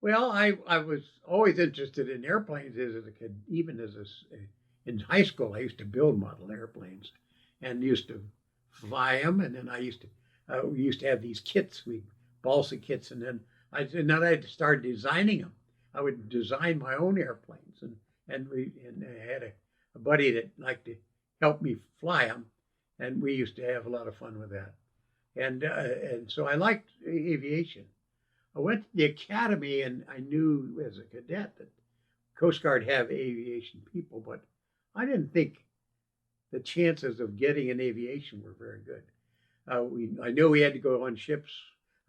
Well, I was always interested in airplanes as a kid, even in high school. I used to build model airplanes and used to fly them. And then we used to have these kits, balsa kits, and then I started designing them. I would design my own airplanes, and I had a buddy that liked to help me fly them, and we used to have a lot of fun with that. And so I liked aviation. I went to the academy, and I knew as a cadet that Coast Guard have aviation people, but I didn't think the chances of getting an aviation were very good. I knew we had to go on ships.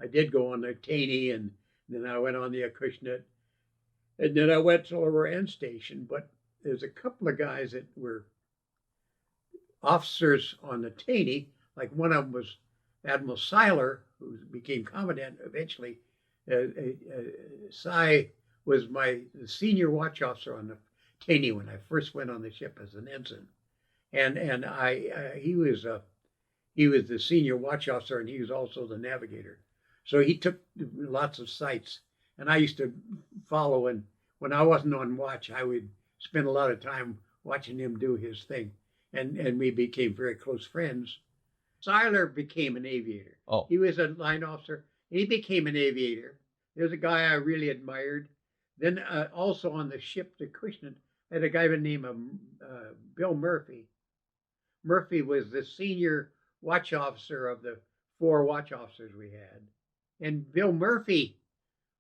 I did go on the Taney, and then I went on the Acushnet, and then I went to our end station. But there's a couple of guys that were officers on the Taney. Like one of them was Admiral Seiler, who became commandant eventually. Cy was the senior watch officer on the Taney when I first went on the ship as an ensign, and he was the senior watch officer, and he was also the navigator. So he took lots of sights, and I used to follow. And when I wasn't on watch, I would spend a lot of time watching him do his thing, and we became very close friends. Seiler became an aviator. Oh, he was a line officer. He became an aviator. There's a guy I really admired. Then also on the ship, the Acushnet, I had a guy by the name of Bill Murphy. Murphy was the senior watch officer of the 4 watch officers we had. And Bill Murphy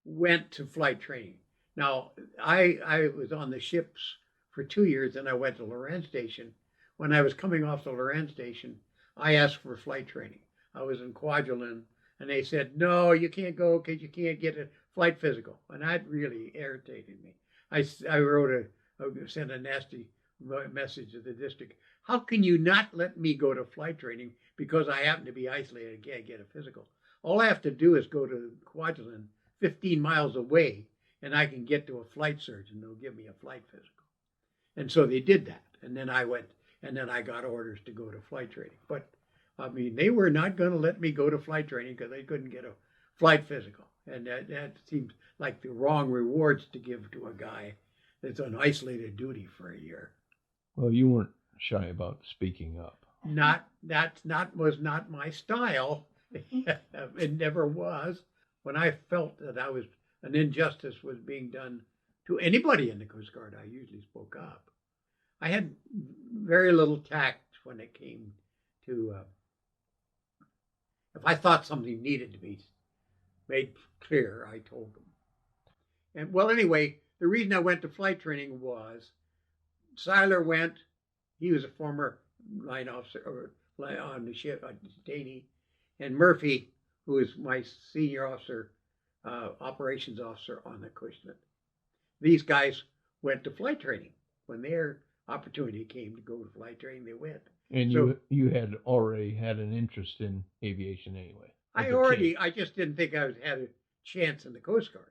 went to flight training. Now, I was on the ships for 2 years, and I went to Lorenz Station. When I was coming off the Lorenz Station, I asked for flight training. I was in Kwajalein, and they said, no, you can't go because you can't get a flight physical. And that really irritated me. I sent a nasty message to the district. How can you not let me go to flight training because I happen to be isolated and can't get a physical? All I have to do is go to Kwajalein, 15 miles away, and I can get to a flight surgeon. They'll give me a flight physical. And so they did that. And then I went, and then I got orders to go to flight training. But, I mean, they were not going to let me go to flight training because they couldn't get a flight physical. And that seems like the wrong rewards to give to a guy that's on isolated duty for a year. Well, you weren't shy about speaking up. Was not my style. It never was. When I felt that an injustice was being done to anybody in the Coast Guard, I usually spoke up. I had very little tact when it came to if I thought something needed to be made clear, I told them. And well, anyway, the reason I went to flight training was Seiler went. He was a former line officer on the ship, Taney, and Murphy, who is my senior officer, operations officer on the Acushnet. These guys went to flight training. When their opportunity came to go to flight training, they went. And so, you had already had an interest in aviation anyway. I just didn't think I had a chance in the Coast Guard.